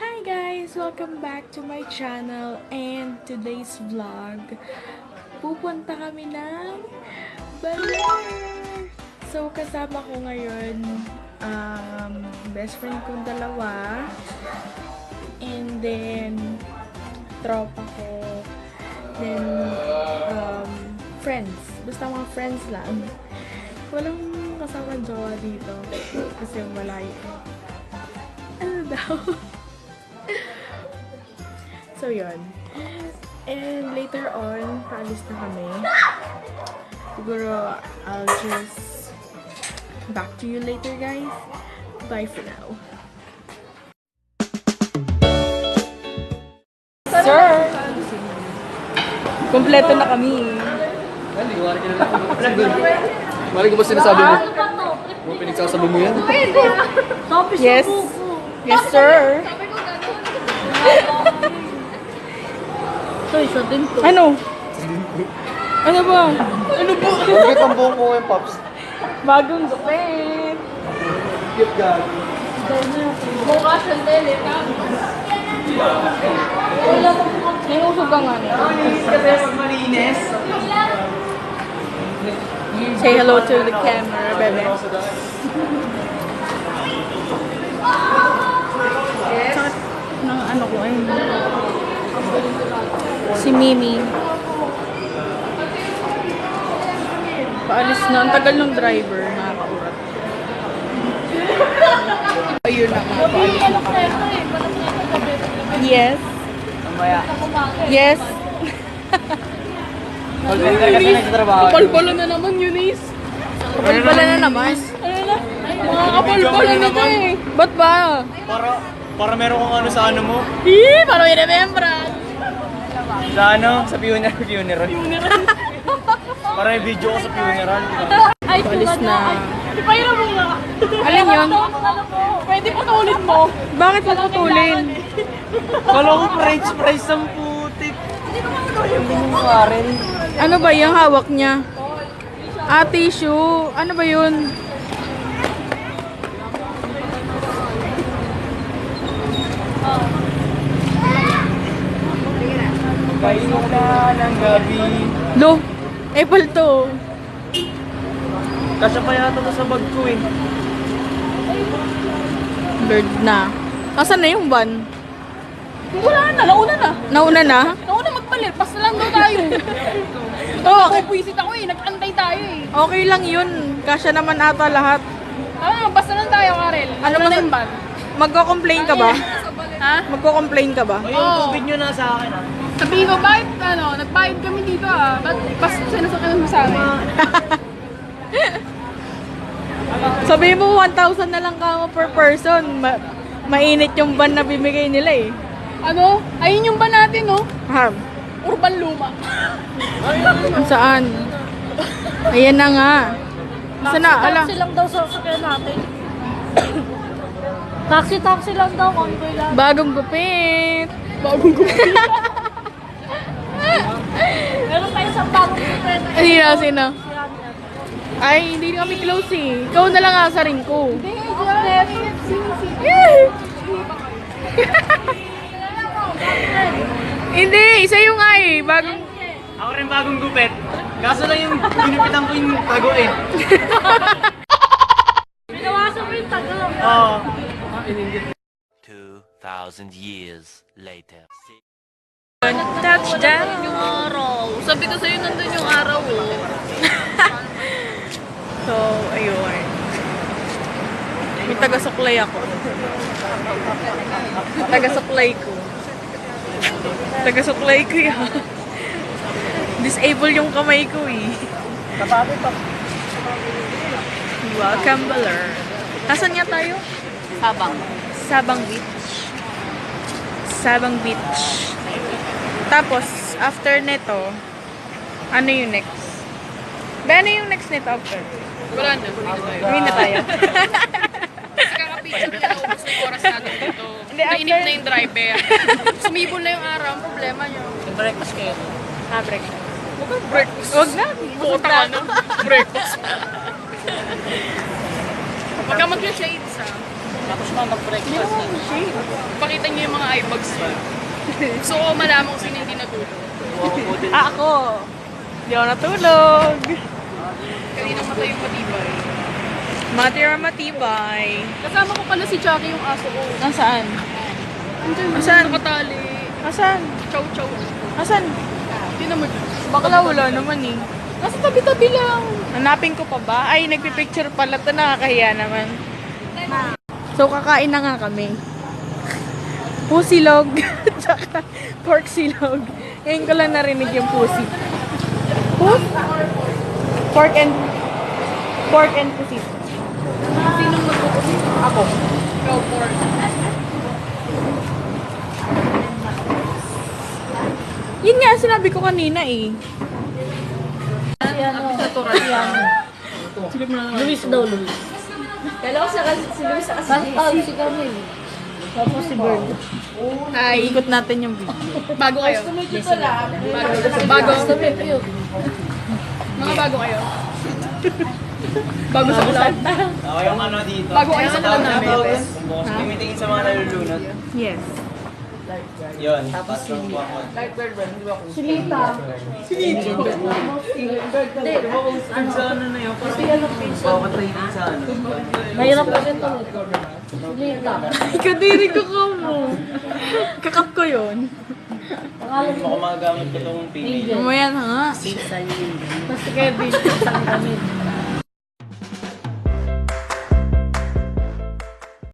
Hi guys! Welcome back to my channel and today's vlog. Pupunta kami ng Baler! So kasama ko ngayon best friend kong dalawa and then tropa ko then friends. Basta mga friends lang. Walang kasama jowa dito kasi malayo. Ano daw? So, yun. And later on, paalis na kami. Siguro, I'll just back to you later, guys. Bye for now. Sir! Kompleto na kami. Mali ko ba sinasabi mo? Mo pinagsasabi mo yan? Yes. Yes, sir. Ano? Ano ba? Ano ba? Bakit ang buong ko yung pops? Bagong gupit. Cute gag. Mukha sa tele, may usog ka nga niya. Malinis. Say hello to the camera, bebe. Sakit ng ano ko ay. Si Mimi. Paalis na. Ang tagal ng driver. Nakakaurat. Ayun na nga. Paalis na kami. Yes. Yes. Kapalbala na naman, Eunice. Kapalbala na naman. Ano na? Mga kapalbala na to eh. Ba't ba? Para meron kong ano sa ano mo? Para may remembrance. Sa ano? Sa funeral. Para may video ko sa funeral. Alis na. Ipahira mo nga. Alin yun? Pwede putulin mo. Bakit putulin? Kala ko price ng putik. Hindi mo rin. Ano ba yung hawak niya? Tissue. Ano ba yun? Kaino na ng gabi. Lo, Apple to. Kasya pa yata mo sa bag ko eh. Bird na. Nasaan na yung van? Wala na, nauna na. Nauna na? Nauna magpalit, basta lang daw tayo. Oo, Okay, puwisit ako eh, nag-antay tayo eh. okay lang yun. Kasya naman ata lahat. Basta lang tayo, Karel. Ano Nauna mas- na yung ban. Magko-complain ka ba? Ha? Magko-complain ka ba? Yung tubig nyo na sa akin ah. Sabihin ko, bakit nagbayad kami dito ah. Ba't basta sinasakyan mo sa amin? Sabihin mo 1,000 na lang ka per person. Mainit yung van na bibigay nila eh. Ayun yung ban natin no? Ha? Urban Luma. Saan? Ayan na nga. Saan na? Ala. Taxi lang daw sa sakyan natin. Taxi lang daw, convoy lang. Bagong gupit. Meron tayo sa bagong friend. Sino? Ay, hindi kami close eh. Ikaw na lang asarin ko. Hindi, isa yung nga eh. Bagong... Ako rin bagong gupit. Kaso lang yung ginipitan ko yung tago eh. Pinawasan mo yung tagal. Oo. 2,000 years later. Touchdown! Yung araw. Sabi ko sa'yo, nandun yung araw oh. So, ayun. May taga-suklay ako. Taga-suklay ko. Taga-suklay ko yan. Disable yung kamay ko eh. Kapatid pa. Welcome, Baler. Nasaan nga tayo? Sabang. Sabang Beach. Sabang Beach. Tapos, after neto, ano yung next? Ba, ano yung next neto after? Wala na. Uwi na tayo. Kasi kakapicture na naubos na yung oras natin dito. Hindi, Nainip after- na yung driver. Sumibol na yung araw. Ang problema nyo. Breakfast kayo. Break. Breakfast. Huwag na. Puta ka na. Breakfast. Pagka mag-shades ha. Tapos na mag-breakfast na. Pakita niyo yung mga eye bags niya. So, malaman ko sino hindi natulog. Ako! Hindi ako natulog. Kaninang matay yung matibay. Matira matibay. Kasama ko pala si Chucky yung aso ko. Nasaan? Andiyan, Asan? nakatali. Nasaan? Chow chow. Nasaan? Hindi naman. Bakla wala naman eh. Nasa tabi-tabi lang. Hanapin ko pa ba? Ay, nagpipicture pala. Ito nakakahiya naman. So, kakain na nga kami. Pusilog. Tsaka pork silog. Ngayon ko lang narinig yung pusi. Pork and pusi. Sinong magpupusin? Ako. Go for it. Yun nga, sinabi ko kanina eh. Luis daw, Luis. Kala ko si Luis sa kasi si Camille. Tapos si Bird. Ay, ikot natin yung video. Bago kayo. Bago. Mga bago kayo. Bago sa ulan. Ako yung ano dito. Bago kayo sa ulan namin. Bukas tumitingin sa mga nalulunod. Yes. Yun. Tapos yung buwan ko. Si Lita. Sa ano na yun? Bawat training sa ano. Mahirap kasi ito. Si Lita. Kadiri ko ka mo. Kakap ko yun. Baka magamit ko itong pinili. Mamaya na nga. Tapos si Kevin. Sa Camille.